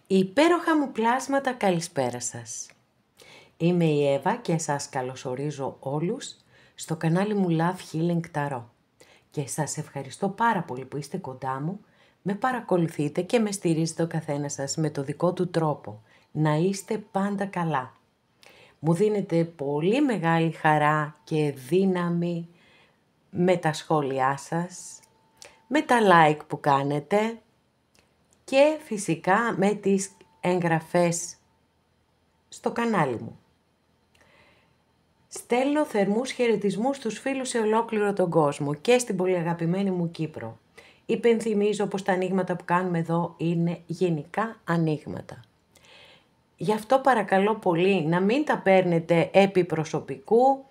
Υπέροχα μου πλάσματα, καλησπέρα σας. Είμαι η Εύα και σας καλωσορίζω όλους στο κανάλι μου Love Healing Tarot. Και σας ευχαριστώ πάρα πολύ που είστε κοντά μου, με παρακολουθείτε και με στηρίζετε ο καθένας σας με το δικό του τρόπο. Να είστε πάντα καλά. Μου δίνετε πολύ μεγάλη χαρά και δύναμη με τα σχόλιά σας, με τα like που κάνετε και φυσικά με τις εγγραφές στο κανάλι μου. Στέλνω θερμούς χαιρετισμούς στους φίλους σε ολόκληρο τον κόσμο και στην πολύ αγαπημένη μου Κύπρο. Υπενθυμίζω πως τα ανοίγματα που κάνουμε εδώ είναι γενικά ανοίγματα. Γι' αυτό παρακαλώ πολύ να μην τα παίρνετε επί προσωπικού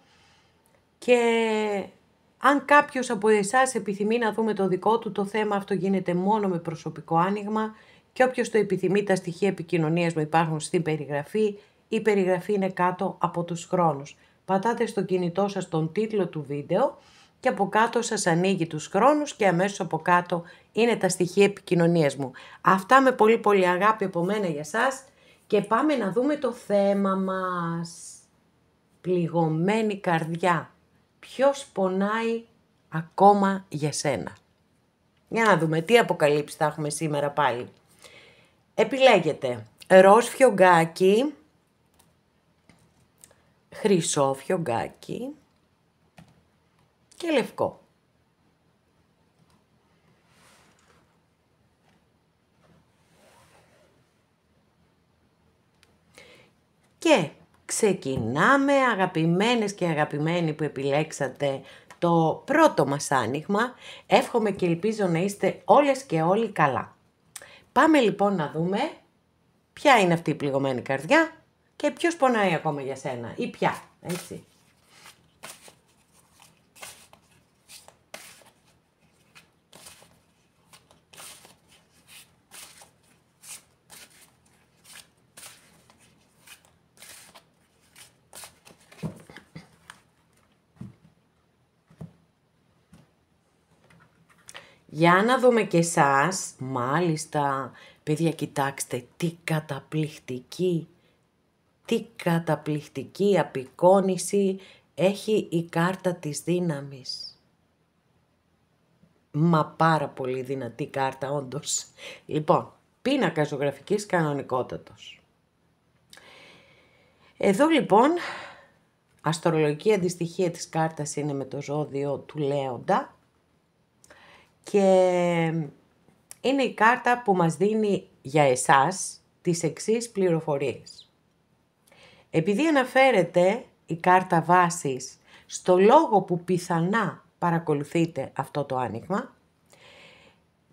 και αν κάποιος από εσάς επιθυμεί να δούμε το δικό του, το θέμα αυτό γίνεται μόνο με προσωπικό άνοιγμα και όποιος το επιθυμεί, τα στοιχεία επικοινωνίας μου υπάρχουν στην περιγραφή. Η περιγραφή είναι κάτω από τους χρόνους. Πατάτε στο κινητό σας τον τίτλο του βίντεο και από κάτω σας ανοίγει τους χρόνους και αμέσως από κάτω είναι τα στοιχεία επικοινωνίας μου. Αυτά με πολύ πολύ αγάπη από μένα για σας και πάμε να δούμε το θέμα μας. Πληγωμένη καρδιά. Ποιος πονάει ακόμα για σένα? Για να δούμε τι αποκαλύψεις θα έχουμε σήμερα πάλι. Επιλέγετε ροζ φιωγκάκι, χρυσό φιωγκάκι και λευκό. Και ξεκινάμε, αγαπημένες και αγαπημένοι που επιλέξατε το πρώτο μας άνοιγμα. Εύχομαι και ελπίζω να είστε όλες και όλοι καλά. Πάμε λοιπόν να δούμε ποια είναι αυτή η πληγωμένη καρδιά και ποιος πονάει ακόμα για σένα ή ποια, έτσι. Για να δούμε και εσάς, μάλιστα, παιδιά κοιτάξτε τι καταπληκτική απεικόνηση έχει η κάρτα της δύναμης. Μα πάρα πολύ δυνατή κάρτα όντως. Λοιπόν, πίνακα ζωγραφικής κανονικότατος. Εδώ λοιπόν, αστρολογική αντιστοιχεία της κάρτας είναι με το ζώδιο του Λέοντα. Και είναι η κάρτα που μας δίνει για εσάς τις εξής πληροφορίες. Επειδή αναφέρεται η κάρτα βάσης στο λόγο που πιθανά παρακολουθείτε αυτό το άνοιγμα,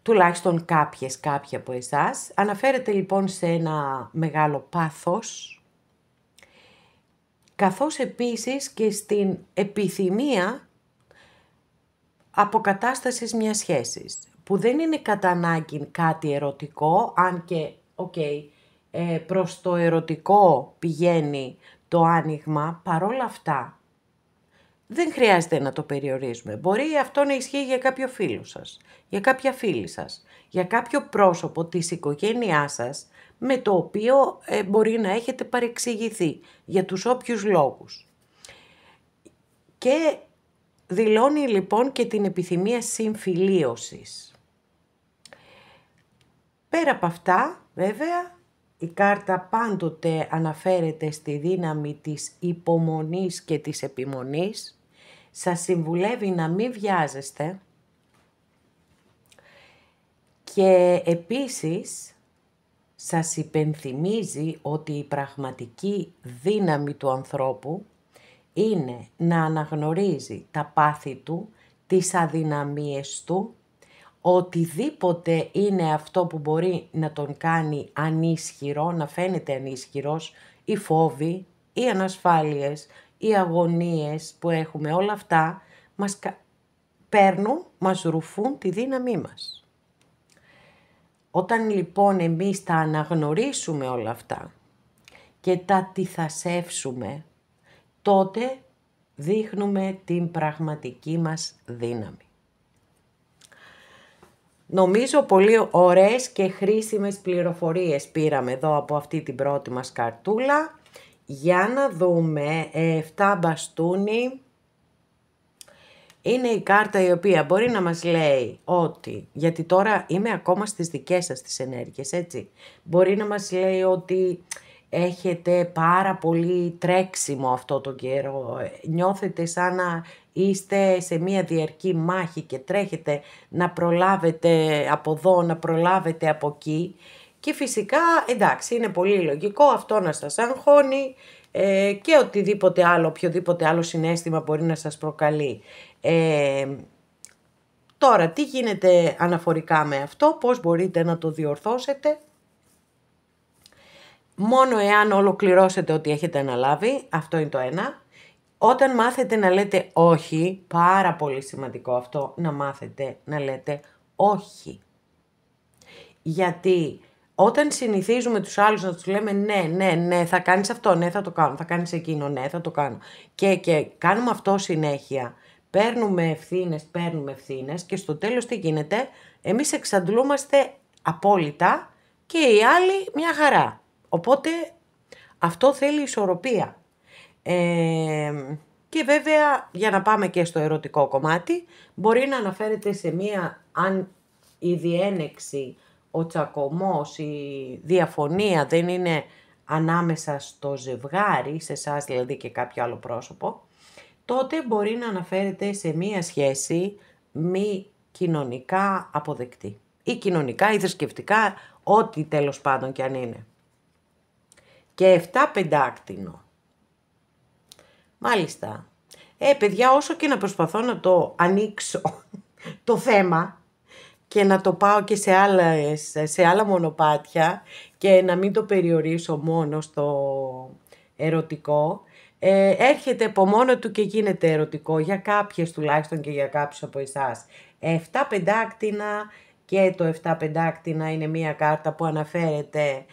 τουλάχιστον κάποιοι από εσάς, αναφέρεται λοιπόν σε ένα μεγάλο πάθος, καθώς επίσης και στην επιθυμία αποκατάστασης μιας σχέσης, που δεν είναι κατά ανάγκη κάτι ερωτικό, αν και προς το ερωτικό πηγαίνει το άνοιγμα, παρόλα αυτά δεν χρειάζεται να το περιορίζουμε. Μπορεί αυτό να ισχύει για κάποιο φίλο σας, για κάποια φίλη σας, για κάποιο πρόσωπο της οικογένειάς σας, με το οποίο μπορεί να έχετε παρεξηγηθεί για τους όποιους λόγους. Και δηλώνει λοιπόν και την επιθυμία συμφιλίωσης. Πέρα από αυτά, βέβαια, η κάρτα πάντοτε αναφέρεται στη δύναμη της υπομονής και της επιμονής. Σας συμβουλεύει να μην βιάζεστε και επίσης σας υπενθυμίζει ότι η πραγματική δύναμη του ανθρώπου είναι να αναγνωρίζει τα πάθη του, τις αδυναμίες του, οτιδήποτε είναι αυτό που μπορεί να τον κάνει ανίσχυρο, να φαίνεται ανίσχυρος, οι φόβοι, οι ανασφάλειες, οι αγωνίες που έχουμε, όλα αυτά μας παίρνουν, μας ρουφούν τη δύναμή μας. Όταν λοιπόν εμείς τα αναγνωρίσουμε όλα αυτά και τα αντιθασεύσουμε, τότε δείχνουμε την πραγματική μας δύναμη. Νομίζω πολύ ωραίες και χρήσιμες πληροφορίες πήραμε εδώ από αυτή την πρώτη μας καρτούλα. Για να δούμε, 7 μπαστούνι. Είναι η κάρτα η οποία μπορεί να μας λέει ότι, γιατί τώρα είμαι ακόμα στις δικές σας τις ενέργειες, έτσι. Μπορεί να μας λέει ότι έχετε πάρα πολύ τρέξιμο αυτό το καιρό, νιώθετε σαν να είστε σε μία διαρκή μάχη και τρέχετε να προλάβετε από εδώ, να προλάβετε από εκεί. Και φυσικά, εντάξει, είναι πολύ λογικό αυτό να σας αγχώνει και οτιδήποτε άλλο, οποιοδήποτε άλλο συναίσθημα μπορεί να σας προκαλεί. Τώρα, τι γίνεται αναφορικά με αυτό, πώς μπορείτε να το διορθώσετε? Μόνο εάν ολοκληρώσετε ό,τι έχετε αναλάβει, αυτό είναι το ένα. Όταν μάθετε να λέτε όχι, πάρα πολύ σημαντικό αυτό, να μάθετε να λέτε όχι. Γιατί όταν συνηθίζουμε τους άλλους να τους λέμε ναι, θα κάνεις αυτό, ναι θα το κάνω, θα κάνεις εκείνο, ναι θα το κάνω και κάνουμε αυτό συνέχεια, παίρνουμε ευθύνες και στο τέλος τι γίνεται? Εμείς εξαντλούμαστε απόλυτα και οι άλλοι μια χαρά. Οπότε αυτό θέλει ισορροπία. Και βέβαια, για να πάμε και στο ερωτικό κομμάτι, μπορεί να αναφέρεται σε μία, αν η διένεξη, ο τσακωμός, η διαφωνία δεν είναι ανάμεσα στο ζευγάρι, σε εσάς δηλαδή και κάποιο άλλο πρόσωπο, τότε μπορεί να αναφέρεται σε μία σχέση μη κοινωνικά αποδεκτή. Ή κοινωνικά ή θρησκευτικά, ό,τι τέλος πάντων κι αν είναι. Και 7 πεντάκτηνο. Μάλιστα. Παιδιά, όσο και να προσπαθώ να το ανοίξω το θέμα και να το πάω και σε άλλα μονοπάτια και να μην το περιορίσω μόνο στο ερωτικό, έρχεται από μόνο του και γίνεται ερωτικό για κάποιες τουλάχιστον και για κάποιους από εσάς. 7 πεντάκτηνα και το 7 πεντάκτηνα είναι μία κάρτα που αναφέρεται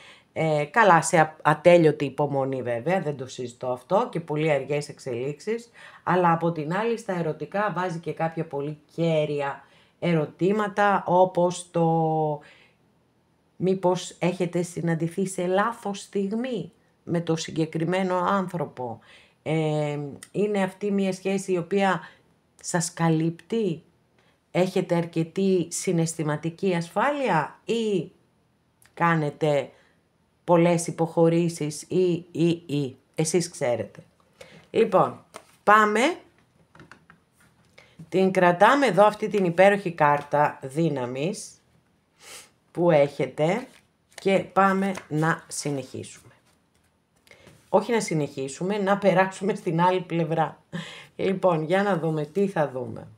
καλά σε ατέλειωτη υπομονή βέβαια, δεν το συζητώ αυτό και πολύ αργές εξελίξεις, αλλά από την άλλη στα ερωτικά βάζει και κάποια πολύ κέρια ερωτήματα όπως το μήπως έχετε συναντηθεί σε λάθος στιγμή με το συγκεκριμένο άνθρωπο. Είναι αυτή μια σχέση η οποία σας καλύπτει, έχετε αρκετή συναισθηματική ασφάλεια ή κάνετε πολλές υποχωρήσεις ή. Εσείς ξέρετε. Λοιπόν, πάμε. Την κρατάμε εδώ αυτή την υπέροχη κάρτα δύναμης που έχετε και πάμε να συνεχίσουμε. Όχι να συνεχίσουμε, να περάσουμε στην άλλη πλευρά. Λοιπόν, για να δούμε τι θα δούμε.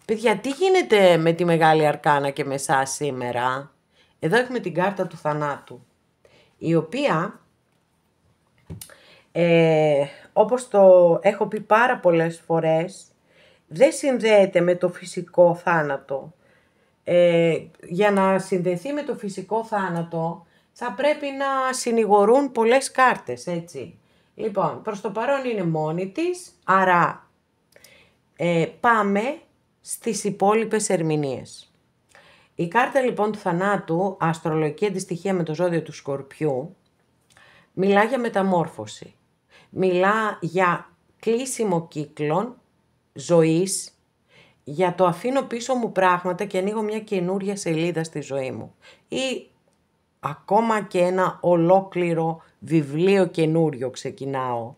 Παιδιά, τι γίνεται με τη Μεγάλη Αρκάνα και με εσάς σήμερα? Εδώ έχουμε την κάρτα του θανάτου, η οποία, όπως το έχω πει πάρα πολλές φορές, δεν συνδέεται με το φυσικό θάνατο. Για να συνδεθεί με το φυσικό θάνατο θα πρέπει να συνηγορούν πολλές κάρτες, έτσι. Λοιπόν, προς το παρόν είναι μόνη της, άρα πάμε στις υπόλοιπες ερμηνείες. Η κάρτα λοιπόν του θανάτου, αστρολογική αντιστοιχεία με το ζώδιο του Σκορπιού, μιλά για μεταμόρφωση. Μιλά για κλείσιμο κύκλων ζωής, για το αφήνω πίσω μου πράγματα και ανοίγω μια καινούρια σελίδα στη ζωή μου. Ή ακόμα και ένα ολόκληρο βιβλίο καινούριο ξεκινάω.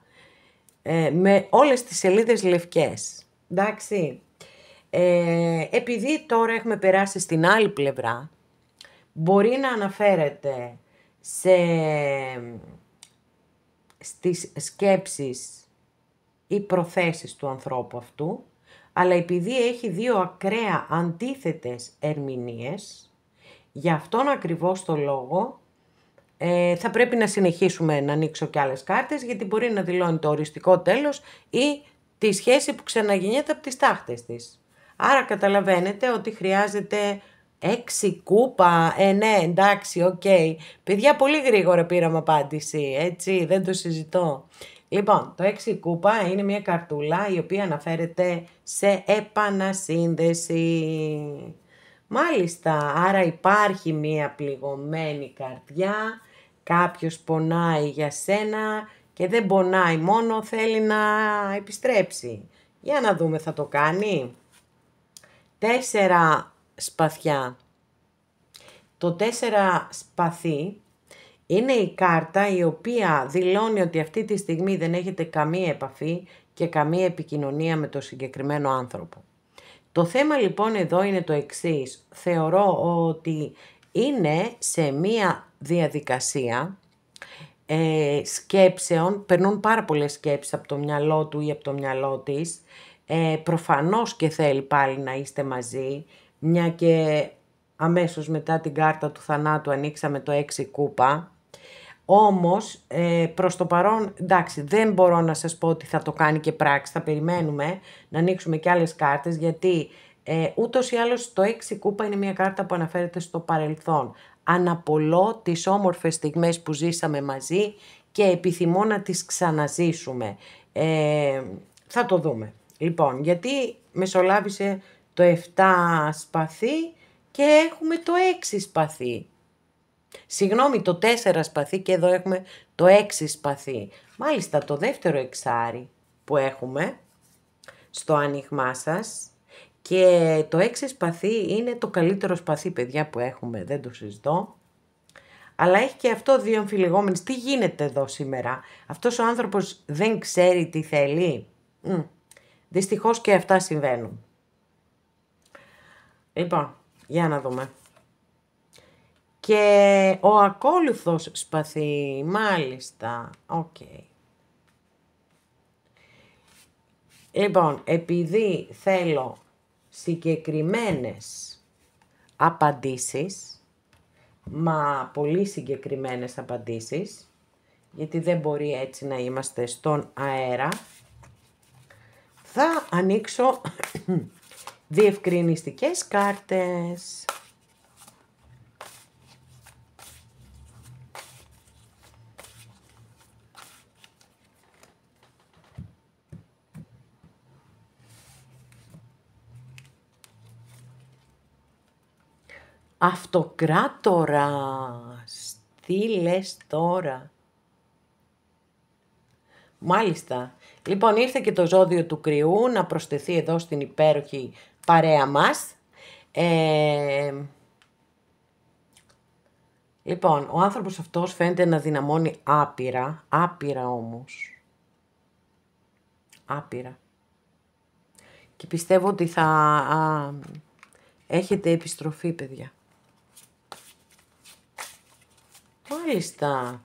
Με όλες τις σελίδες λευκές. Εντάξει. Επειδή τώρα έχουμε περάσει στην άλλη πλευρά, μπορεί να αναφέρεται στις σκέψεις ή προθέσεις του ανθρώπου αυτού, αλλά επειδή έχει δύο ακραία αντίθετες ερμηνείες, γι' αυτόν ακριβώς το λόγο θα πρέπει να συνεχίσουμε να ανοίξω και άλλες κάρτες, γιατί μπορεί να δηλώνει το οριστικό τέλος ή τη σχέση που ξαναγεννιέται από τις τάχτες της. Άρα καταλαβαίνετε ότι χρειάζεται 6 κούπα, ναι εντάξει, οκ. Παιδιά, πολύ γρήγορα πήραμε απάντηση, έτσι, δεν το συζητώ. Λοιπόν, το 6 κούπα είναι μια καρτούλα η οποία αναφέρεται σε επανασύνδεση. Μάλιστα, άρα υπάρχει μία πληγωμένη καρδιά, κάποιος πονάει για σένα και δεν πονάει μόνο, θέλει να επιστρέψει. Για να δούμε, θα το κάνει. 4 σπαθιά. Το 4 σπαθί είναι η κάρτα η οποία δηλώνει ότι αυτή τη στιγμή δεν έχετε καμία επαφή και καμία επικοινωνία με το συγκεκριμένο άνθρωπο. Το θέμα λοιπόν εδώ είναι το εξής. Θεωρώ ότι είναι σε μία διαδικασία σκέψεων, περνούν πάρα πολλές σκέψεις από το μυαλό του ή από το μυαλό της. Προφανώς και θέλει πάλι να είστε μαζί, μια και αμέσως μετά την κάρτα του θανάτου ανοίξαμε το 6 κούπα. Όμως, προς το παρόν, εντάξει, δεν μπορώ να σας πω ότι θα το κάνει και πράξη, θα περιμένουμε να ανοίξουμε και άλλες κάρτες, γιατί ούτως ή άλλως το 6 κούπα είναι μια κάρτα που αναφέρεται στο παρελθόν. Αναπολώ τις όμορφες στιγμές που ζήσαμε μαζί και επιθυμώ να τις ξαναζήσουμε. Θα το δούμε. Λοιπόν, γιατί μεσολάβησε το 7 σπαθί και έχουμε το 6 σπαθί. Συγγνώμη, το 4 σπαθί και εδώ έχουμε το 6 σπαθί. Μάλιστα, το δεύτερο εξάρι που έχουμε στο άνοιγμά σας και το 6 σπαθί είναι το καλύτερο σπαθί, παιδιά, που έχουμε, δεν το συζητώ. Αλλά έχει και αυτό 2 αμφιλεγόμενες. Τι γίνεται εδώ σήμερα? Αυτός ο άνθρωπος δεν ξέρει τι θέλει. Δυστυχώς και αυτά συμβαίνουν. Λοιπόν, για να δούμε. Και ο ακόλουθος σπαθί, μάλιστα, οκ. Λοιπόν, επειδή θέλω συγκεκριμένες απαντήσεις, μα πολύ συγκεκριμένες απαντήσεις, γιατί δεν μπορεί έτσι να είμαστε στον αέρα, θα ανοίξω διευκρινιστικές κάρτες. Αυτοκράτορας, τι λες τώρα? Μάλιστα. Λοιπόν, ήρθε και το ζώδιο του κρυού να προσθεθεί εδώ στην υπέροχη παρέα μας. Λοιπόν, ο άνθρωπος αυτός φαίνεται να δυναμώνει άπειρα όμως. Άπειρα. Και πιστεύω ότι θα έχετε επιστροφή, παιδιά. Μάλιστα.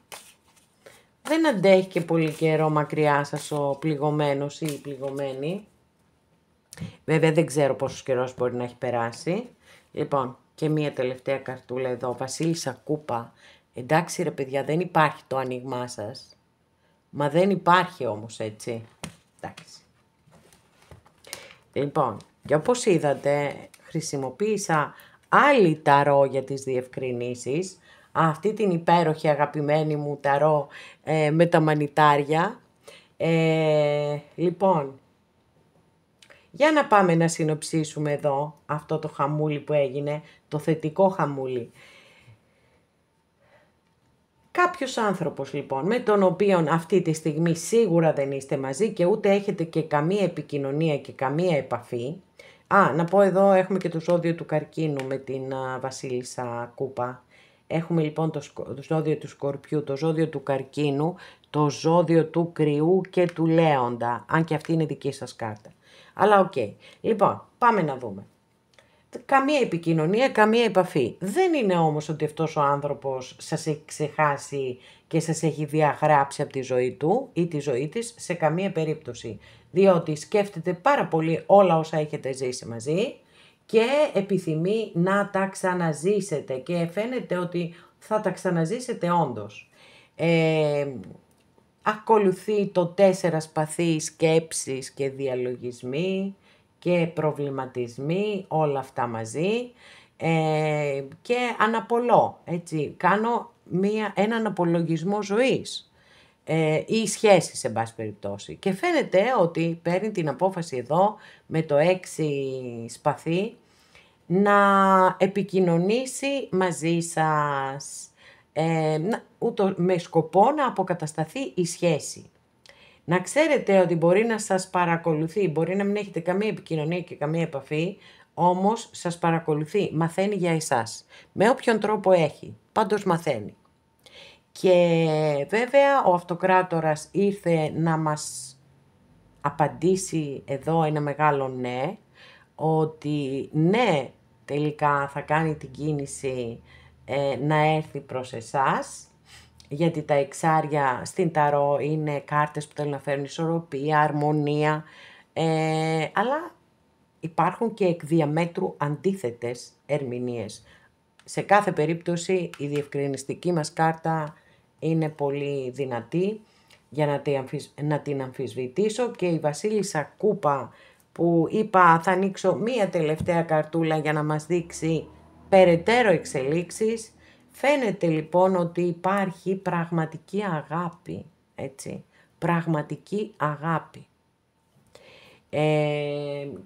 Δεν αντέχει και πολύ καιρό μακριά σας ο πληγωμένος ή η πληγωμένη. Βέβαια δεν ξέρω πόσος καιρός μπορεί να έχει περάσει. Λοιπόν, και μία τελευταία καρτούλα εδώ. Βασίλισσα κούπα. Εντάξει ρε παιδιά, δεν υπάρχει το άνοιγμά σας. Μα δεν υπάρχει όμως, έτσι. Εντάξει. Λοιπόν, και όπως είδατε, χρησιμοποίησα άλλη ταρό για τις διευκρινήσεις. Αυτή την υπέροχη αγαπημένη μου ταρό με τα μανιτάρια. Λοιπόν, για να πάμε να συνοψίσουμε εδώ αυτό το χαμούλι που έγινε, το θετικό χαμούλι. Κάποιος άνθρωπος λοιπόν με τον οποίο αυτή τη στιγμή σίγουρα δεν είστε μαζί και ούτε έχετε και καμία επικοινωνία και καμία επαφή. Να πω εδώ έχουμε και το ζώδιο του καρκίνου με την Βασίλισσα κούπα. Έχουμε λοιπόν το ζώδιο του Σκορπιού, το ζώδιο του καρκίνου, το ζώδιο του κρυού και του λέοντα, αν και αυτή είναι δική σας κάρτα. Αλλά οκ. Λοιπόν, πάμε να δούμε. Καμία επικοινωνία, καμία επαφή. Δεν είναι όμως ότι αυτός ο άνθρωπος σας έχει ξεχάσει και σας έχει διαγράψει από τη ζωή του ή τη ζωή της σε καμία περίπτωση. Διότι σκέφτεται πάρα πολύ όλα όσα έχετε ζήσει μαζί και επιθυμεί να τα ξαναζήσετε και φαίνεται ότι θα τα ξαναζήσετε όντως. Ακολουθεί το 4 σπαθί, σκέψεις και διαλογισμοί και προβληματισμοί, όλα αυτά μαζί και αναπολώ, έτσι, κάνω έναν απολογισμό ζωής ή σχέσης, σε πάση περιπτώσει. Και φαίνεται ότι παίρνει την απόφαση εδώ με το 6 σπαθί να επικοινωνήσει μαζί σας, με σκοπό να αποκατασταθεί η σχέση. Να ξέρετε ότι μπορεί να σας παρακολουθεί, μπορεί να μην έχετε καμία επικοινωνία και καμία επαφή, όμως σας παρακολουθεί, μαθαίνει για εσάς. Με όποιον τρόπο έχει, πάντως μαθαίνει. Και βέβαια ο αυτοκράτορας ήρθε να μας απαντήσει εδώ ένα μεγάλο ναι, ότι ναι, τελικά θα κάνει την κίνηση να έρθει προς εσάς, γιατί τα εξάρια στην Ταρό είναι κάρτες που θέλουν να φέρουν ισορροπία, αρμονία, αλλά υπάρχουν και εκ διαμέτρου αντίθετες ερμηνείες. Σε κάθε περίπτωση η διευκρινιστική μας κάρτα είναι πολύ δυνατή για να την αμφισβητήσω, και η Βασίλισσα Κούπα που είπα θα ανοίξω μία τελευταία καρτούλα για να μας δείξει περαιτέρω εξελίξεις. Φαίνεται λοιπόν ότι υπάρχει πραγματική αγάπη, έτσι, πραγματική αγάπη.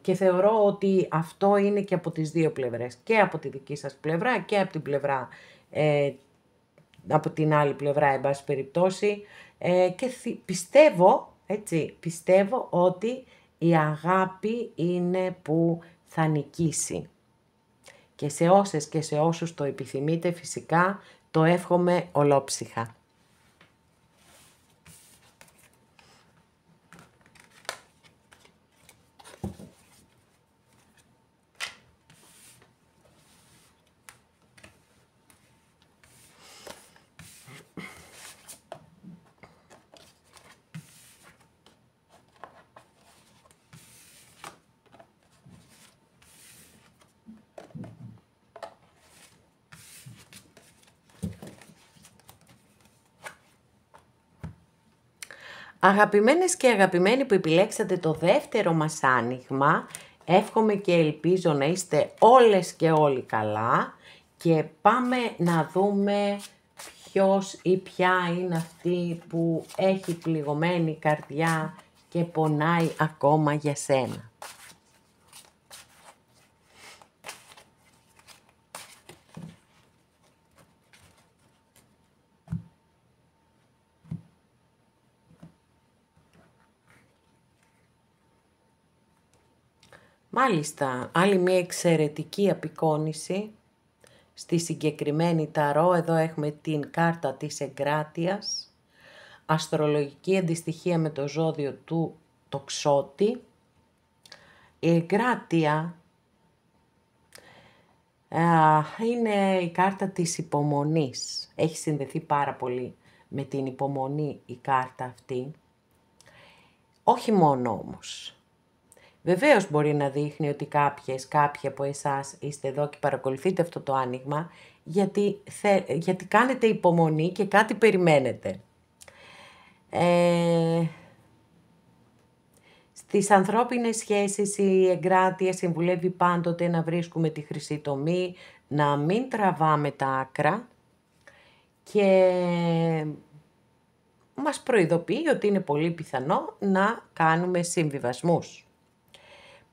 Και θεωρώ ότι αυτό είναι και από τις δύο πλευρές, και από τη δική σας πλευρά και από την πλευρά, από την άλλη πλευρά, εν πάση περιπτώσει, και πιστεύω, έτσι, πιστεύω ότι η αγάπη είναι που θα νικήσει. Και σε όσες και σε όσους το επιθυμείτε, φυσικά το εύχομαι ολόψυχα. Αγαπημένες και αγαπημένοι που επιλέξατε το δεύτερο μας άνοιγμα, εύχομαι και ελπίζω να είστε όλες και όλοι καλά, και πάμε να δούμε ποιος ή ποια είναι αυτή που έχει πληγωμένη καρδιά και πονάει ακόμα για σένα. Μάλιστα, άλλη μια εξαιρετική απεικόνηση στη συγκεκριμένη ταρό. Εδώ έχουμε την κάρτα της εγκράτειας, αστρολογική αντιστοιχεία με το ζώδιο του τοξότη. Η εγκράτεια είναι η κάρτα της υπομονής. Έχει συνδεθεί πάρα πολύ με την υπομονή η κάρτα αυτή. Όχι μόνο όμως. Βεβαίως μπορεί να δείχνει ότι κάποιοι από εσάς είστε εδώ και παρακολουθείτε αυτό το άνοιγμα, γιατί κάνετε υπομονή και κάτι περιμένετε. Στις ανθρώπινες σχέσεις η εγκράτεια συμβουλεύει πάντοτε να βρίσκουμε τη χρυσή τομή, να μην τραβάμε τα άκρα, και μας προειδοποιεί ότι είναι πολύ πιθανό να κάνουμε συμβιβασμούς.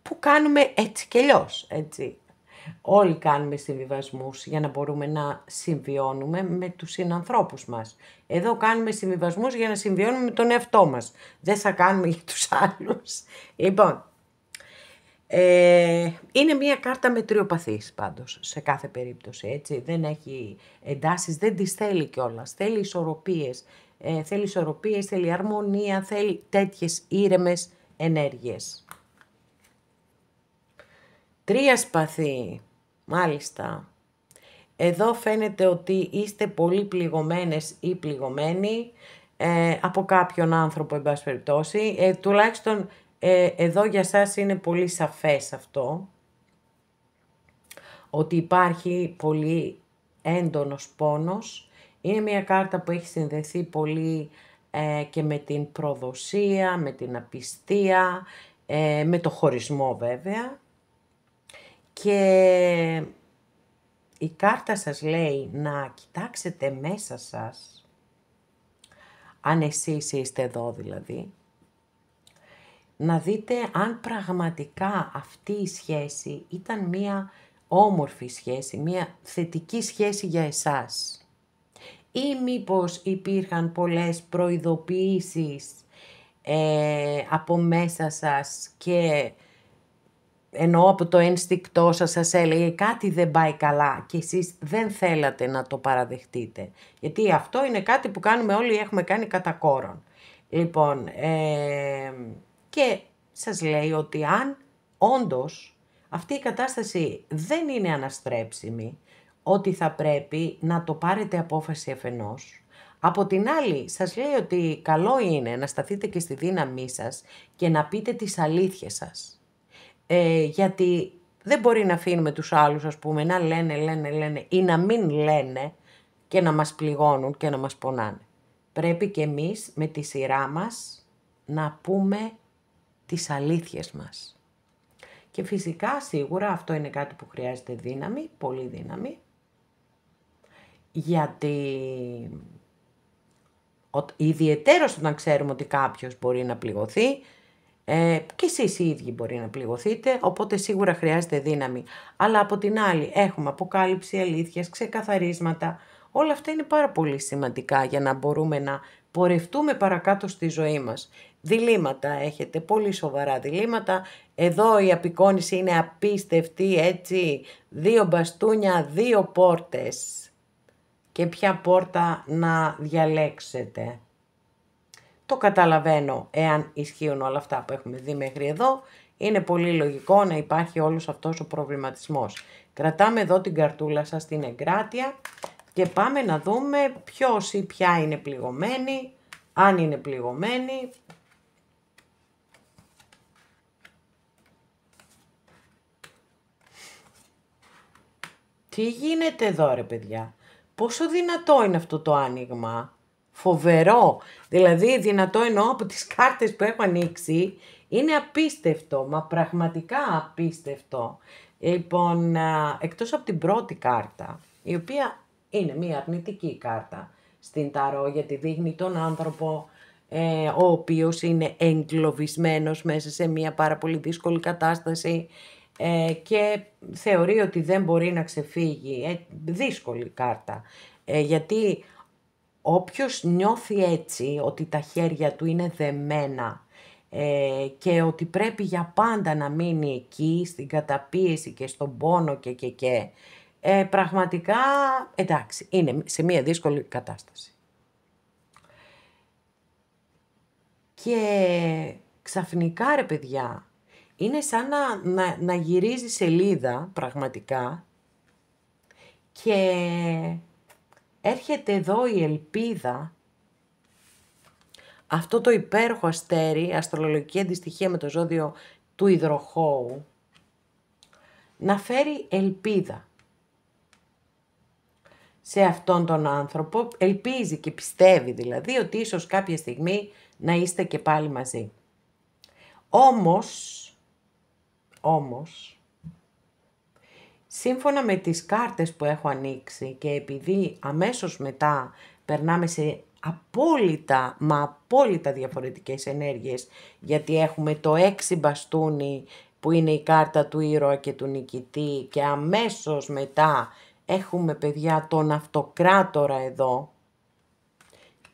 Που κάνουμε έτσι και αλλιώς, έτσι. Όλοι κάνουμε συμβιβασμούς για να μπορούμε να συμβιώνουμε με τους συνανθρώπους μας. Εδώ κάνουμε συμβιβασμούς για να συμβιώνουμε με τον εαυτό μας. Δεν θα κάνουμε για τους άλλους. Λοιπόν, είναι μια κάρτα μετριοπαθής πάντως, σε κάθε περίπτωση, έτσι. Δεν έχει εντάσεις, δεν τις θέλει κιόλας. Θέλει ισορροπίες. Θέλει ισορροπίες, θέλει αρμονία, θέλει τέτοιες ήρεμες ενέργειες. 3 σπαθί, μάλιστα. Εδώ φαίνεται ότι είστε πολύ πληγωμένες ή πληγωμένοι από κάποιον άνθρωπο, εν πάση περιπτώσει. Τουλάχιστον εδώ για σας είναι πολύ σαφές αυτό, ότι υπάρχει πολύ έντονος πόνος. Είναι μια κάρτα που έχει συνδεθεί πολύ και με την προδοσία, με την απιστία, με το χωρισμό βέβαια. Και η κάρτα σας λέει να κοιτάξετε μέσα σας, αν εσείς είστε εδώ δηλαδή, να δείτε αν πραγματικά αυτή η σχέση ήταν μία όμορφη σχέση, μια θετική σχέση για εσάς. Ή μήπως υπήρχαν πολλές προειδοποιήσεις από μέσα σας και εννοώ από το ένστικτό σας έλεγε κάτι δεν πάει καλά και εσείς δεν θέλατε να το παραδεχτείτε. Γιατί αυτό είναι κάτι που κάνουμε όλοι, έχουμε κάνει κατά κόρον. Λοιπόν, και σας λέει ότι αν όντως αυτή η κατάσταση δεν είναι αναστρέψιμη, ότι θα πρέπει να το πάρετε απόφαση αφενός. Από την άλλη, σας λέει ότι καλό είναι να σταθείτε και στη δύναμή σας και να πείτε τις αλήθειες σας. Γιατί δεν μπορεί να αφήνουμε τους άλλους, ας πούμε, να λένε ή να μην λένε και να μας πληγώνουν και να μας πονάνε. Πρέπει και εμείς με τη σειρά μας να πούμε τις αλήθειες μας. Και φυσικά, σίγουρα, αυτό είναι κάτι που χρειάζεται δύναμη, πολύ δύναμη, γιατί ιδιαιτέρως όταν ξέρουμε ότι κάποιος μπορεί να πληγωθεί, και εσείς οι ίδιοι μπορεί να πληγωθείτε, οπότε σίγουρα χρειάζεται δύναμη. Αλλά από την άλλη έχουμε αποκάλυψη αλήθειας, ξεκαθαρίσματα. Όλα αυτά είναι πάρα πολύ σημαντικά για να μπορούμε να πορευτούμε παρακάτω στη ζωή μας. Διλήμματα έχετε, πολύ σοβαρά διλήμματα. Εδώ η απεικόνηση είναι απίστευτη, έτσι, 2 μπαστούνια, 2 πόρτες. Και ποια πόρτα να διαλέξετε. Το καταλαβαίνω εάν ισχύουν όλα αυτά που έχουμε δει μέχρι εδώ. Είναι πολύ λογικό να υπάρχει όλος αυτός ο προβληματισμός. Κρατάμε εδώ την καρτούλα σας στην εγκράτεια και πάμε να δούμε ποιος ή ποια είναι πληγωμένη, αν είναι πληγωμένη. Τι γίνεται εδώ ρε παιδιά, πόσο δυνατό είναι αυτό το άνοιγμα. Φοβερό, δηλαδή δυνατό εννοώ από τις κάρτες που έχω ανοίξει, είναι απίστευτο, μα πραγματικά απίστευτο. Λοιπόν, εκτός από την πρώτη κάρτα, η οποία είναι μια αρνητική κάρτα στην Ταρό, γιατί δείχνει τον άνθρωπο ο οποίος είναι εγκλωβισμένος μέσα σε μια πάρα πολύ δύσκολη κατάσταση και θεωρεί ότι δεν μπορεί να ξεφύγει. Δύσκολη κάρτα, γιατί όποιος νιώθει έτσι, ότι τα χέρια του είναι δεμένα και ότι πρέπει για πάντα να μείνει εκεί, στην καταπίεση και στον πόνο και πραγματικά, εντάξει, είναι σε μια δύσκολη κατάσταση. Και ξαφνικά ρε παιδιά, είναι σαν να γυρίζει σελίδα πραγματικά και έρχεται εδώ η ελπίδα, αυτό το υπέροχο αστέρι, αστρολογική αντιστοιχεία με το ζώδιο του υδροχόου, να φέρει ελπίδα σε αυτόν τον άνθρωπο. Ελπίζει και πιστεύει δηλαδή ότι ίσως κάποια στιγμή να είστε και πάλι μαζί. Όμως, σύμφωνα με τις κάρτες που έχω ανοίξει και επειδή αμέσως μετά περνάμε σε απόλυτα διαφορετικές ενέργειες, γιατί έχουμε το 6 μπαστούνι που είναι η κάρτα του ήρωα και του νικητή και αμέσως μετά έχουμε παιδιά τον αυτοκράτορα εδώ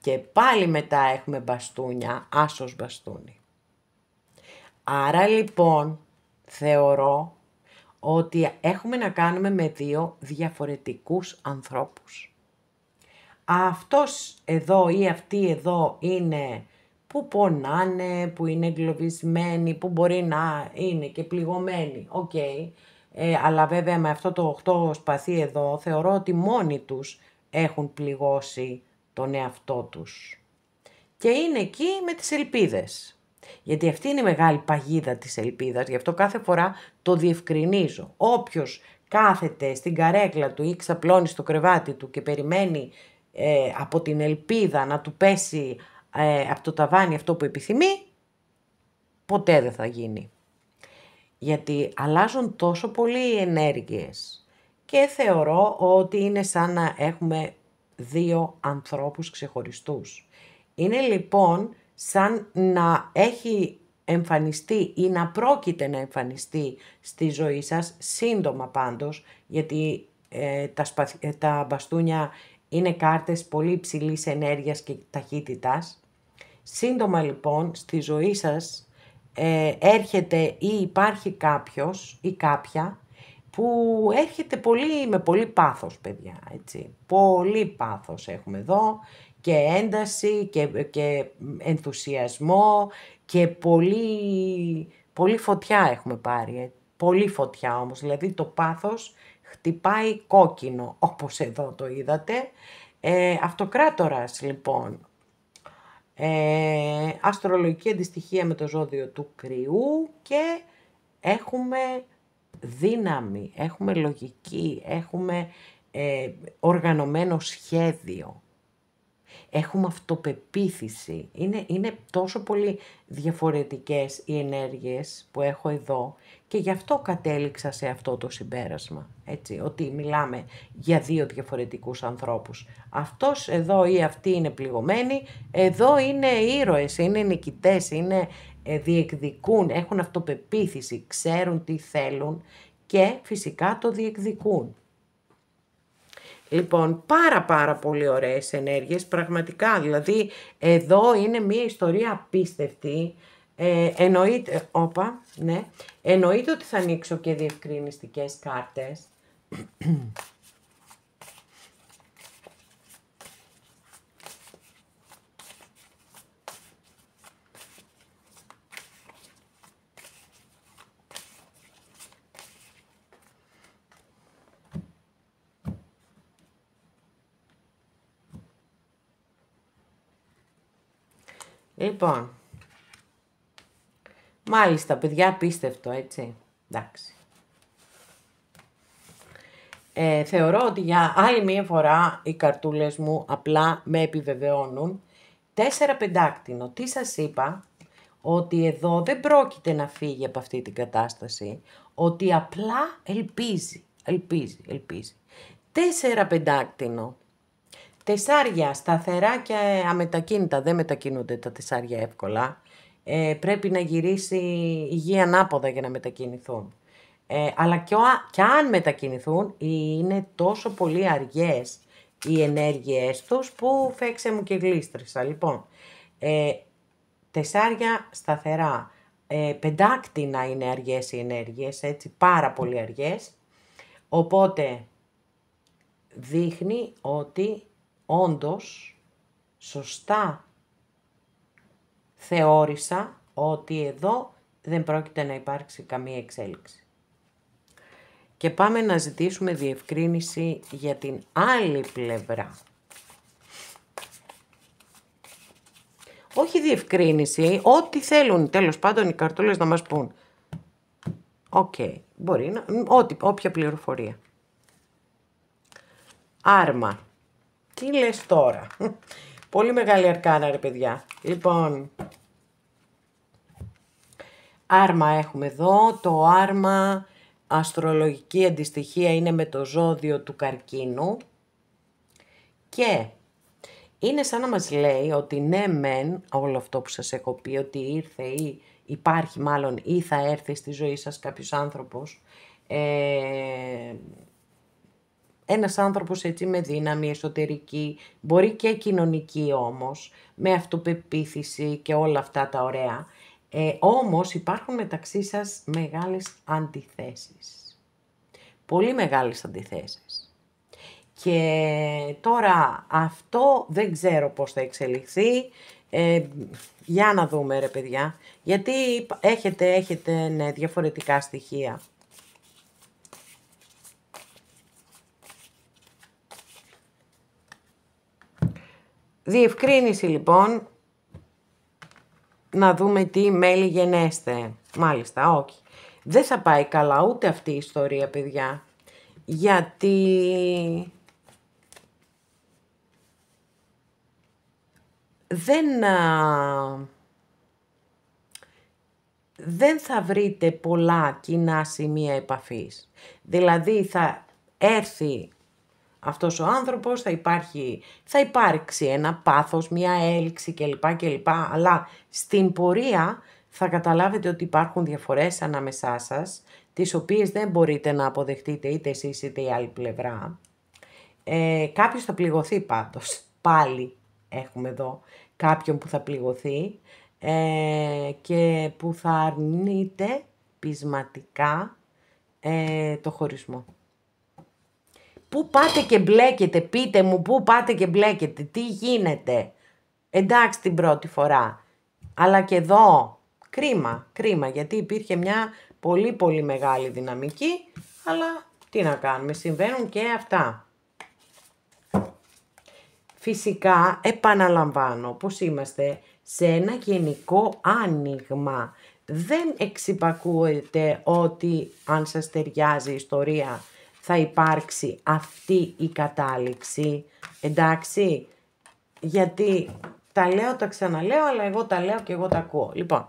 και πάλι μετά έχουμε μπαστούνια, άσος μπαστούνι. Άρα λοιπόν θεωρώ ότι έχουμε να κάνουμε με 2 διαφορετικούς ανθρώπους. Αυτός εδώ ή αυτή εδώ είναι που πονάνε, που είναι εγκλωβισμένοι, που μπορεί να είναι και πληγωμένοι, αλλά βέβαια με αυτό το 8 σπαθί εδώ θεωρώ ότι μόνοι τους έχουν πληγώσει τον εαυτό τους. Και είναι εκεί με τις ελπίδες. Γιατί αυτή είναι η μεγάλη παγίδα της ελπίδας, γι' αυτό κάθε φορά το διευκρινίζω. Όποιος κάθεται στην καρέκλα του ή ξαπλώνει στο κρεβάτι του και περιμένει από την ελπίδα να του πέσει από το ταβάνι αυτό που επιθυμεί, ποτέ δεν θα γίνει. Γιατί αλλάζουν τόσο πολύ οι ενέργειες και θεωρώ ότι είναι σαν να έχουμε 2 ανθρώπους ξεχωριστούς. Είναι λοιπόν σαν να έχει εμφανιστεί ή να πρόκειται να εμφανιστεί στη ζωή σας, σύντομα πάντως, γιατί τα μπαστούνια είναι κάρτες πολύ υψηλής ενέργειας και ταχύτητας. Σύντομα λοιπόν στη ζωή σας έρχεται ή υπάρχει κάποιος ή κάποια που έρχεται με πολύ πάθος, παιδιά, έτσι. Πολύ πάθος έχουμε εδώ και ένταση και ενθουσιασμό και πολύ φωτιά έχουμε πάρει. Πολύ φωτιά όμως, δηλαδή το πάθος χτυπάει κόκκινο, όπως εδώ το είδατε. Αυτοκράτορας λοιπόν. Αστρολογική αντιστοιχεία με το ζώδιο του Κρυού και έχουμε δύναμη, έχουμε λογική, έχουμε οργανωμένο σχέδιο, έχουμε αυτοπεποίθηση. Είναι τόσο πολύ διαφορετικές οι ενέργειες που έχω εδώ και γι' αυτό κατέληξα σε αυτό το συμπέρασμα, έτσι, ότι μιλάμε για δύο διαφορετικούς ανθρώπους. Αυτός εδώ ή αυτή είναι πληγωμένοι, εδώ είναι ήρωες, είναι νικητές, είναι διεκδικούν, έχουν αυτοπεποίθηση, ξέρουν τι θέλουν και φυσικά το διεκδικούν. Λοιπόν, πάρα πολύ ωραίες ενέργειες, πραγματικά, δηλαδή εδώ είναι μια ιστορία απίστευτη. Εννοείται ότι θα ανοίξω και διευκρινιστικές κάρτες. Λοιπόν, μάλιστα παιδιά, απίστευτο, έτσι, εντάξει. Θεωρώ ότι για άλλη μία φορά οι καρτούλες μου απλά με επιβεβαιώνουν. 4 πεντάκτηνο, τι σας είπα, ότι εδώ δεν πρόκειται να φύγει από αυτή την κατάσταση, ότι απλά ελπίζει. 4 πεντάκτηνο. Τεσσάρια σταθερά και αμετακίνητα, δεν μετακινούνται τα τεσσάρια εύκολα. Πρέπει να γυρίσει η γη ανάποδα για να μετακινηθούν. Αλλά και αν μετακινηθούν, είναι τόσο πολύ αργές οι ενέργειές τους που φέξε μου και γλίστρισα. Λοιπόν, τεσσάρια σταθερά, πεντάκτηνα είναι αργές οι ενέργειες, έτσι, πάρα πολύ αργές. Οπότε δείχνει ότι όντως σωστά θεώρησα ότι εδώ δεν πρόκειται να υπάρξει καμία εξέλιξη. Και πάμε να ζητήσουμε διευκρίνηση για την άλλη πλευρά. Όχι διευκρίνηση, ό,τι θέλουν τέλος πάντων οι καρτούλες να μας πούν. Οκ, μπορεί να, όποια πληροφορία. Άρμα. Τι λες τώρα. Πολύ μεγάλη αρκάνα ρε παιδιά. Λοιπόν, άρμα έχουμε εδώ. Το άρμα, αστρολογική αντιστοιχεία είναι με το ζώδιο του Καρκίνου. Και είναι σαν να μας λέει ότι ναι μεν, όλο αυτό που σας έχω πει, ότι ήρθε ή υπάρχει μάλλον ή θα έρθει στη ζωή σας κάποιος άνθρωπος, ένας άνθρωπος έτσι με δύναμη εσωτερική, μπορεί και κοινωνική όμως, με αυτοπεποίθηση και όλα αυτά τα ωραία, όμως υπάρχουν μεταξύ σας μεγάλες αντιθέσεις. Πολύ μεγάλες αντιθέσεις. Και τώρα αυτό δεν ξέρω πώς θα εξελιχθεί. Για να δούμε ρε παιδιά, γιατί έχετε ναι, διαφορετικά στοιχεία. Διευκρίνηση λοιπόν, να δούμε τι μέλη γενέστε. Μάλιστα, όχι. Δεν θα πάει καλά ούτε αυτή η ιστορία, παιδιά. Γιατί δεν θα βρείτε πολλά κοινά σημεία επαφής. Δηλαδή θα έρθει αυτός ο άνθρωπος, θα υπάρξει ένα πάθος, μια έλξη κλπ. Αλλά στην πορεία θα καταλάβετε ότι υπάρχουν διαφορές ανάμεσά σας, τις οποίες δεν μπορείτε να αποδεχτείτε είτε εσείς είτε η άλλη πλευρά. Κάποιος θα πληγωθεί πάντως, πάλι έχουμε εδώ κάποιον που θα πληγωθεί και που θα αρνείται πεισματικά το χωρισμό. Πού πάτε και μπλέκετε, πείτε μου, πού πάτε και μπλέκετε, τι γίνεται. Εντάξει την πρώτη φορά, αλλά και εδώ κρίμα, γιατί υπήρχε μια πολύ μεγάλη δυναμική, αλλά τι να κάνουμε, συμβαίνουν και αυτά. Φυσικά, επαναλαμβάνω πως είμαστε σε ένα γενικό άνοιγμα. Δεν εξυπακούεται ότι αν σας ταιριάζει η ιστορία θα υπάρξει αυτή η κατάληξη. Εντάξει, γιατί τα λέω, τα ξαναλέω, αλλά εγώ τα λέω και εγώ τα ακούω. Λοιπόν,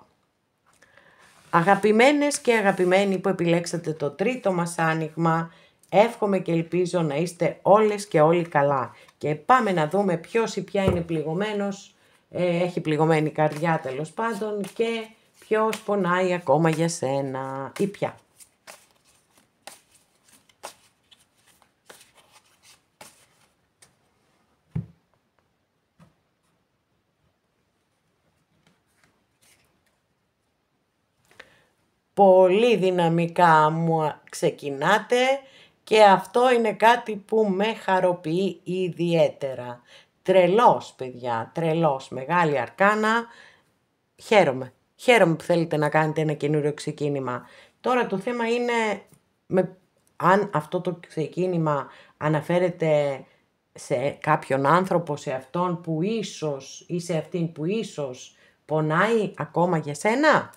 αγαπημένες και αγαπημένοι που επιλέξατε το τρίτο μας άνοιγμα, εύχομαι και ελπίζω να είστε όλες και όλοι καλά. Και πάμε να δούμε ποιος ή ποια είναι πληγωμένος, έχει πληγωμένη καρδιά τέλος πάντων, και ποιος πονάει ακόμα για σένα ή ποια. Πολύ δυναμικά μου ξεκινάτε και αυτό είναι κάτι που με χαροποιεί ιδιαίτερα. Τρελός, παιδιά, τρελός, μεγάλη αρκάνα. Χαίρομαι που θέλετε να κάνετε ένα καινούριο ξεκίνημα. Τώρα το θέμα είναι αν αυτό το ξεκίνημα αναφέρεται σε κάποιον άνθρωπο, σε αυτόν που ίσως ή σε αυτήν που ίσως πονάει ακόμα για σένα.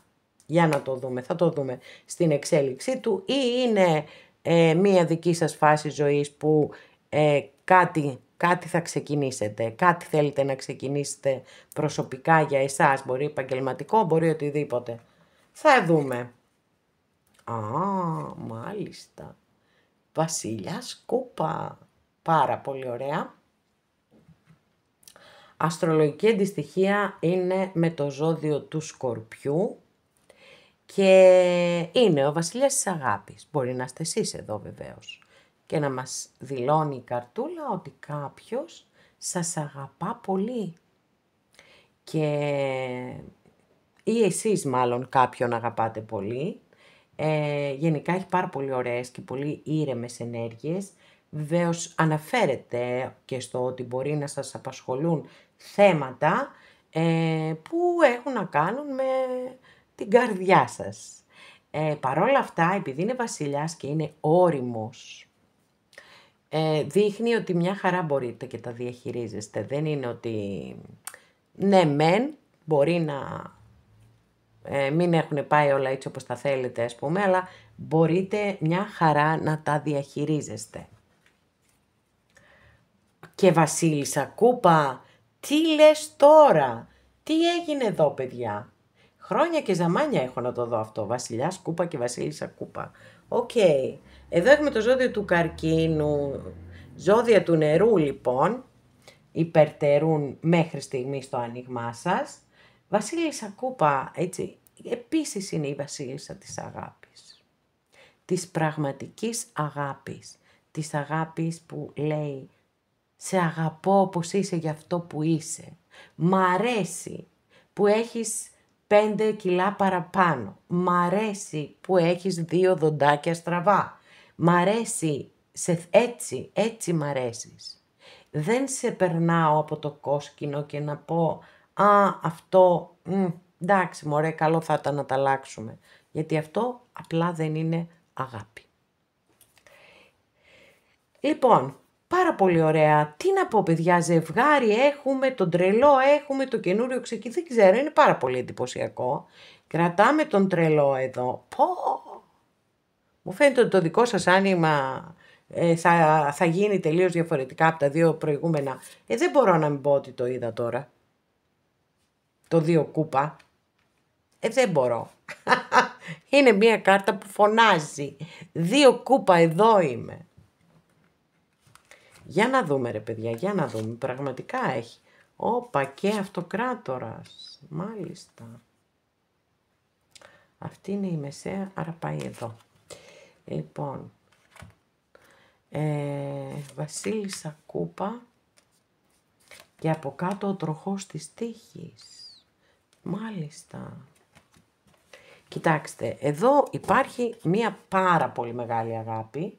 Για να το δούμε, θα το δούμε στην εξέλιξή του, ή είναι μία δική σας φάση ζωής που κάτι θα ξεκινήσετε, κάτι θέλετε να ξεκινήσετε προσωπικά για εσάς, μπορεί επαγγελματικό, μπορεί οτιδήποτε. Θα δούμε. Μάλιστα. Βασιλιάς Κούπα. Πάρα πολύ ωραία. Αστρολογική αντιστοιχεία είναι με το ζώδιο του Σκορπιού. Και είναι ο βασιλιάς της αγάπης. Μπορεί να είστε εσείς εδώ βεβαίως. Και να μας δηλώνει η καρτούλα ότι κάποιος σας αγαπά πολύ. Ή εσείς μάλλον κάποιον αγαπάτε πολύ. Γενικά έχει πάρα πολύ ωραίες και πολύ ήρεμες ενέργειες. Βεβαίως αναφέρεται και στο ότι μπορεί να σας απασχολούν θέματα που έχουν να κάνουν με την καρδιά σας. Παρόλα αυτά, επειδή είναι βασιλιάς και είναι όριμος, δείχνει ότι μια χαρά μπορείτε και τα διαχειρίζεστε. Δεν είναι ότι ναι μεν, μπορεί να μην έχουν πάει όλα έτσι όπως τα θέλετε ας πούμε, αλλά μπορείτε μια χαρά να τα διαχειρίζεστε. Και Βασίλισσα Κούπα, τι λες τώρα, τι έγινε εδώ παιδιά. Χρόνια και ζαμάνια έχω να το δω αυτό, Βασιλιάς Κούπα και Βασίλισσα Κούπα. Οκ, εδώ έχουμε το ζώδιο του Καρκίνου, ζώδια του νερού λοιπόν, υπερτερούν μέχρι στιγμή στο άνοιγμά σας. Βασίλισσα Κούπα, έτσι, επίσης είναι η βασίλισσα της αγάπης. Της πραγματικής αγάπης. Της αγάπης που λέει, σε αγαπώ όπως είσαι για αυτό που είσαι. Μ' αρέσει που έχεις 5 κιλά παραπάνω. Μ' αρέσει που έχεις 2 δοντάκια στραβά. Μ' αρέσει, έτσι μ' αρέσεις. Δεν σε περνάω από το κόσκινο και να πω αυτό, εντάξει μωρέ, καλό θα ήταν να τα αλλάξουμε. Γιατί αυτό απλά δεν είναι αγάπη. Λοιπόν, πάρα πολύ ωραία. Τι να πω παιδιά, ζευγάρι έχουμε, τον τρελό έχουμε, το καινούριο ξεκίνημα. Δεν ξέρω, είναι πάρα πολύ εντυπωσιακό. Κρατάμε τον τρελό εδώ. Μου φαίνεται ότι το δικό σας άνοιγμα θα γίνει τελείως διαφορετικά από τα δύο προηγούμενα. Δεν μπορώ να μην πω ότι το είδα τώρα. Το 2 κούπα. Δεν μπορώ. Είναι μια κάρτα που φωνάζει. 2 κούπα, εδώ είμαι. Για να δούμε ρε παιδιά, για να δούμε. Πραγματικά έχει. Όπα, και αυτοκράτορας. Μάλιστα. Αυτή είναι η μεσαία, άρα πάει εδώ. Λοιπόν, Βασίλισσα κούπα και από κάτω ο τροχός της τύχης. Μάλιστα. Κοιτάξτε, εδώ υπάρχει μία πάρα πολύ μεγάλη αγάπη.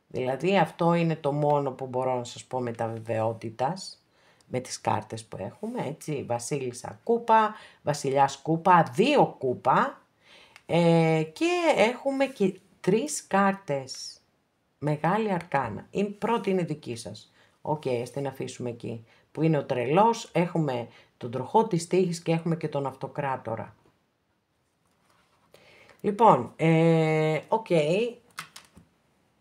Δηλαδή αυτό είναι το μόνο που μπορώ να σας πω με τα βεβαιότητας, με τις κάρτες που έχουμε, έτσι. Βασίλισσα κούπα, βασιλιάς κούπα, 2 κούπα και έχουμε και 3 κάρτες. Μεγάλη αρκάνα. Η πρώτη είναι δική σας. Οκ, ας την αφήσουμε εκεί. Που είναι ο τρελός, έχουμε τον τροχό της τύχης και έχουμε και τον αυτοκράτορα. Λοιπόν,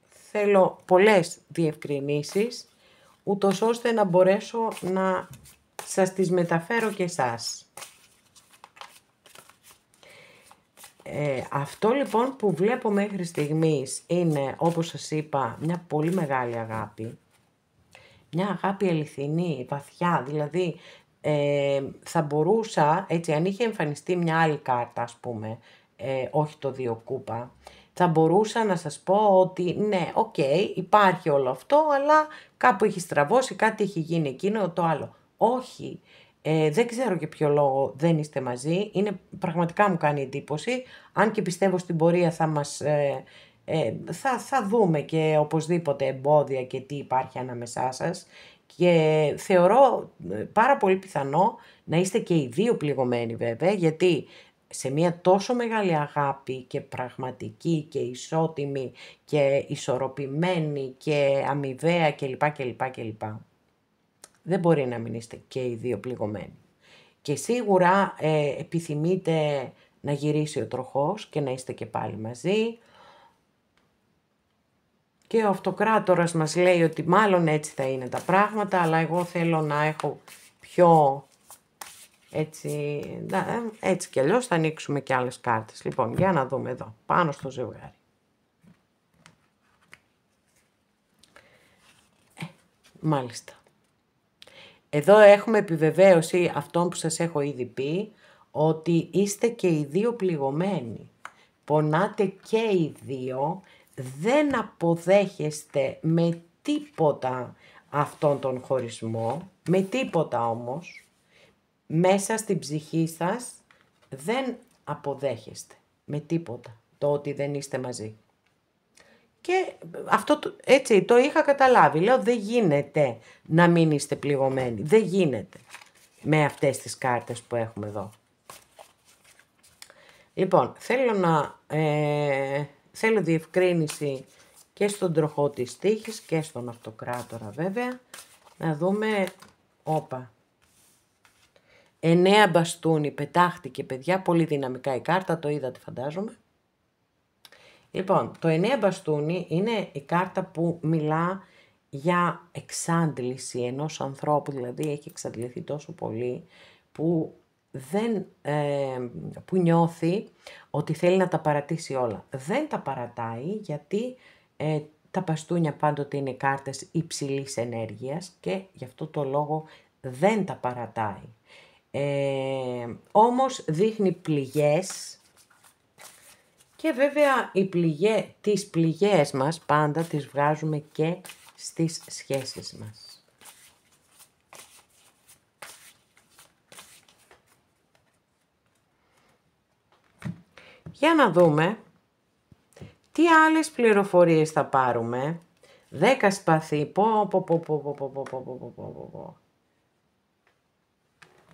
θέλω πολλές διευκρινήσεις, ούτως ώστε να μπορέσω να σας τις μεταφέρω και εσάς. Αυτό λοιπόν που βλέπω μέχρι στιγμής είναι, όπως σας είπα, μια πολύ μεγάλη αγάπη. Μια αγάπη αληθινή, βαθιά, δηλαδή θα μπορούσα, έτσι, αν είχε εμφανιστεί μια άλλη κάρτα, ας πούμε, όχι το 2 κούπα, θα μπορούσα να σας πω ότι ναι, υπάρχει όλο αυτό, αλλά κάπου έχει στραβώσει, κάτι έχει γίνει εκείνο, το άλλο. Όχι, δεν ξέρω για ποιο λόγο δεν είστε μαζί, πραγματικά μου κάνει εντύπωση, αν και πιστεύω στην πορεία θα μας... θα δούμε και οπωσδήποτε εμπόδια και τι υπάρχει ανάμεσά σας και θεωρώ πάρα πολύ πιθανό να είστε και οι 2 πληγωμένοι βέβαια, γιατί σε μια τόσο μεγάλη αγάπη και πραγματική και ισότιμη και ισορροπημένη και αμοιβαία κλπ. Δεν μπορεί να μην είστε και οι 2 πληγωμένοι. Και σίγουρα επιθυμείτε να γυρίσει ο τροχός και να είστε και πάλι μαζί. Και ο αυτοκράτορας μας λέει ότι μάλλον έτσι θα είναι τα πράγματα, αλλά εγώ θέλω να έχω πιο... Έτσι κι αλλιώς θα ανοίξουμε και άλλες κάρτες. Λοιπόν, για να δούμε εδώ, πάνω στο ζευγάρι. Μάλιστα. Εδώ έχουμε επιβεβαίωση αυτών που σας έχω ήδη πει, ότι είστε και οι 2 πληγωμένοι. Πονάτε και οι 2, δεν αποδέχεστε με τίποτα αυτόν τον χωρισμό, με τίποτα όμως. Μέσα στην ψυχή σας δεν αποδέχεστε με τίποτα το ότι δεν είστε μαζί. Και αυτό έτσι το είχα καταλάβει. Λέω δεν γίνεται να μην είστε πληγωμένοι. Δεν γίνεται με αυτές τις κάρτες που έχουμε εδώ. Λοιπόν, θέλω διευκρίνηση και στον τροχό της τύχης και στον αυτοκράτορα βέβαια. Να δούμε, 9 μπαστούνι πετάχτηκε παιδιά, πολύ δυναμικά η κάρτα, το είδατε φαντάζομαι. Λοιπόν, το 9 μπαστούνι είναι η κάρτα που μιλά για εξάντληση ενός ανθρώπου, δηλαδή έχει εξαντληθεί τόσο πολύ που που νιώθει ότι θέλει να τα παρατήσει όλα. Δεν τα παρατάει γιατί τα μπαστούνια πάντοτε είναι κάρτες υψηλής ενέργειας και γι' αυτό το λόγο δεν τα παρατάει. Όμως δείχνει πληγές και βέβαια τις πληγές μας πάντα τις βγάζουμε και στις σχέσεις μας. Για να δούμε τι άλλες πληροφορίες θα πάρουμε. 10 σπαθί,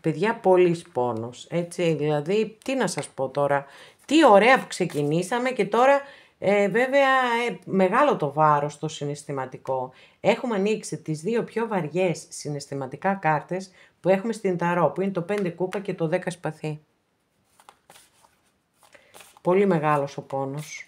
παιδιά, πολύς πόνος, έτσι, δηλαδή, τι να σας πω τώρα, τι ωραία που ξεκινήσαμε και τώρα, βέβαια, μεγάλο το βάρος το συναισθηματικό. Έχουμε ανοίξει τις 2 πιο βαριές συναισθηματικά κάρτες που έχουμε στην ταρό, που είναι το 5 κούπα και το 10 σπαθί. Πολύ μεγάλος ο πόνος.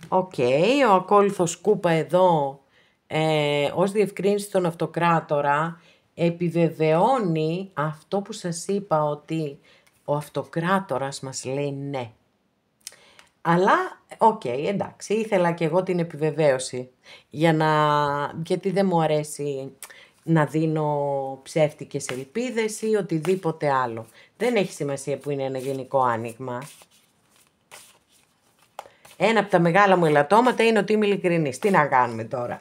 Ο ακόλουθος κούπα εδώ, ως διευκρίνηση στον αυτοκράτορα, επιβεβαιώνει αυτό που σας είπα, ότι ο αυτοκράτορας μας λέει ναι. Αλλά, οκ, εντάξει, ήθελα και εγώ την επιβεβαίωση, γιατί δεν μου αρέσει να δίνω ψεύτικες ελπίδες ή οτιδήποτε άλλο. Δεν έχει σημασία που είναι ένα γενικό άνοιγμα. Ένα από τα μεγάλα μου ελαττώματα είναι ότι είμαι ειλικρινής. Τι να κάνουμε τώρα.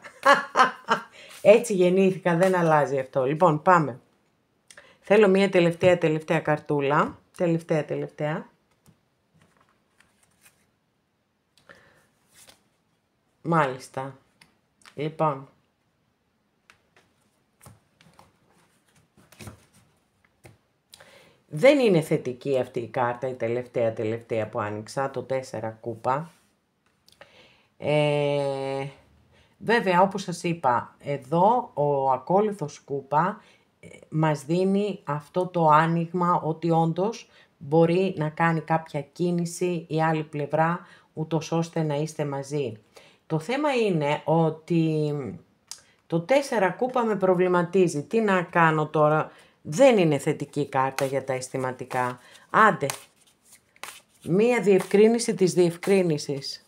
Έτσι γεννήθηκα, δεν αλλάζει αυτό. Λοιπόν, πάμε. Θέλω μία τελευταία καρτούλα. Τελευταία. Μάλιστα. Λοιπόν. Δεν είναι θετική αυτή η κάρτα, η τελευταία που άνοιξα, το 4 κούπα. Βέβαια, όπως σας είπα, εδώ ο ακόλουθος κούπα μας δίνει αυτό το άνοιγμα ότι όντως μπορεί να κάνει κάποια κίνηση η άλλη πλευρά, ούτως ώστε να είστε μαζί. Το θέμα είναι ότι το 4 κούπα με προβληματίζει. Τι να κάνω τώρα, δεν είναι θετική κάρτα για τα αισθηματικά. Άντε, μία διευκρίνηση της διευκρίνησης.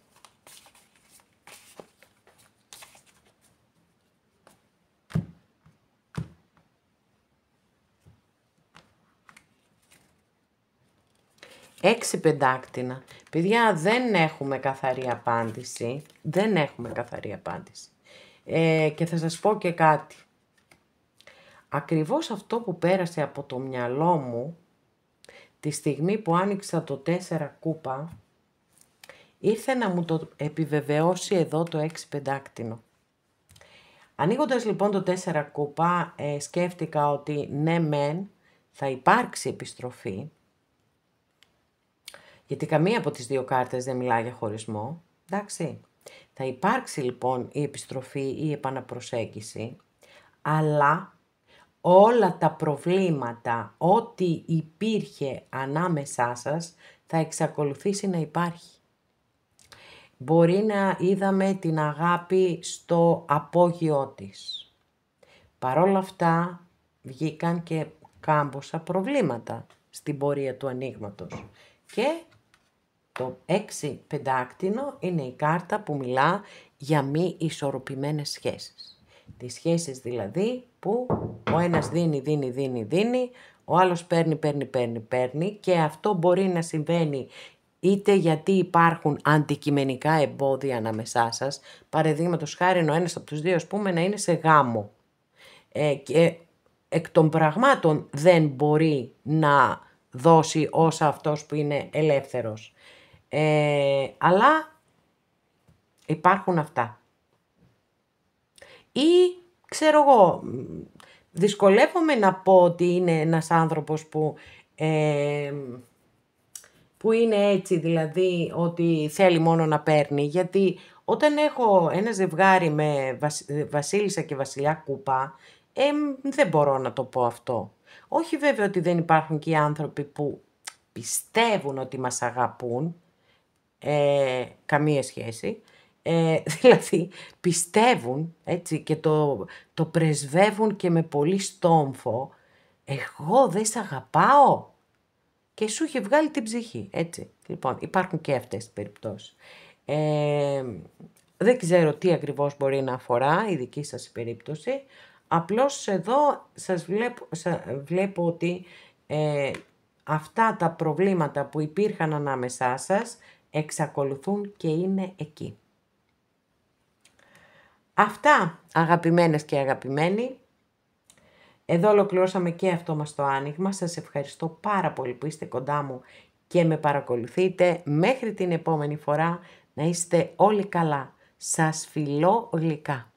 Έξι πεντάκτηνα. Παιδιά, δεν έχουμε καθαρή απάντηση. Και θα σας πω και κάτι. Ακριβώς αυτό που πέρασε από το μυαλό μου, τη στιγμή που άνοιξα το 4 κούπα, ήρθε να μου το επιβεβαιώσει εδώ το 6 πεντάκτηνο. Ανοίγοντας λοιπόν το 4 κούπα, σκέφτηκα ότι ναι μεν θα υπάρξει επιστροφή, γιατί καμία από τις δύο κάρτες δεν μιλάει για χωρισμό, εντάξει. Θα υπάρξει λοιπόν η επιστροφή ή η επαναπροσέγγιση, αλλά όλα τα προβλήματα, ό,τι υπήρχε ανάμεσά σας, θα εξακολουθήσει να υπάρχει. Μπορεί να είδαμε την αγάπη στο απόγειό της. Παρόλα αυτά βγήκαν και κάμποσα προβλήματα στην πορεία του ανοίγματος. Και το 6 πεντάκτηνο είναι η κάρτα που μιλά για μη ισορροπημένες σχέσεις. Τις σχέσεις δηλαδή που ο ένας δίνει, ο άλλος παίρνει και αυτό μπορεί να συμβαίνει είτε γιατί υπάρχουν αντικειμενικά εμπόδια ανάμεσά σας, παραδείγματος χάρη ο ένας από τους δύο ας πούμε να είναι σε γάμο και εκ των πραγμάτων δεν μπορεί να δώσει όσα αυτός που είναι ελεύθερος. Αλλά υπάρχουν αυτά. Ή ξέρω εγώ, δυσκολεύομαι να πω ότι είναι ένας άνθρωπος που είναι έτσι, δηλαδή ότι θέλει μόνο να παίρνει, γιατί όταν έχω ένα ζευγάρι με βασίλισσα και βασιλιά κούπα, δεν μπορώ να το πω αυτό. Όχι βέβαια ότι δεν υπάρχουν και οι άνθρωποι που πιστεύουν ότι μας αγαπούν, καμία σχέση, δηλαδή πιστεύουν έτσι και το πρεσβεύουν και με πολύ στόμφο, εγώ δεν σ' αγαπάω και σου είχε βγάλει την ψυχή, έτσι. Λοιπόν, υπάρχουν και αυτές τις περιπτώσεις. Δεν ξέρω τι ακριβώς μπορεί να αφορά η δική σας περίπτωση, απλώς εδώ σας βλέπω ότι αυτά τα προβλήματα που υπήρχαν ανάμεσά σας εξακολουθούν και είναι εκεί. Αυτά αγαπημένες και αγαπημένοι. Εδώ ολοκληρώσαμε και αυτό μας το άνοιγμα. Σας ευχαριστώ πάρα πολύ που είστε κοντά μου και με παρακολουθείτε. Μέχρι την επόμενη φορά να είστε όλοι καλά. Σας φιλώ γλυκά.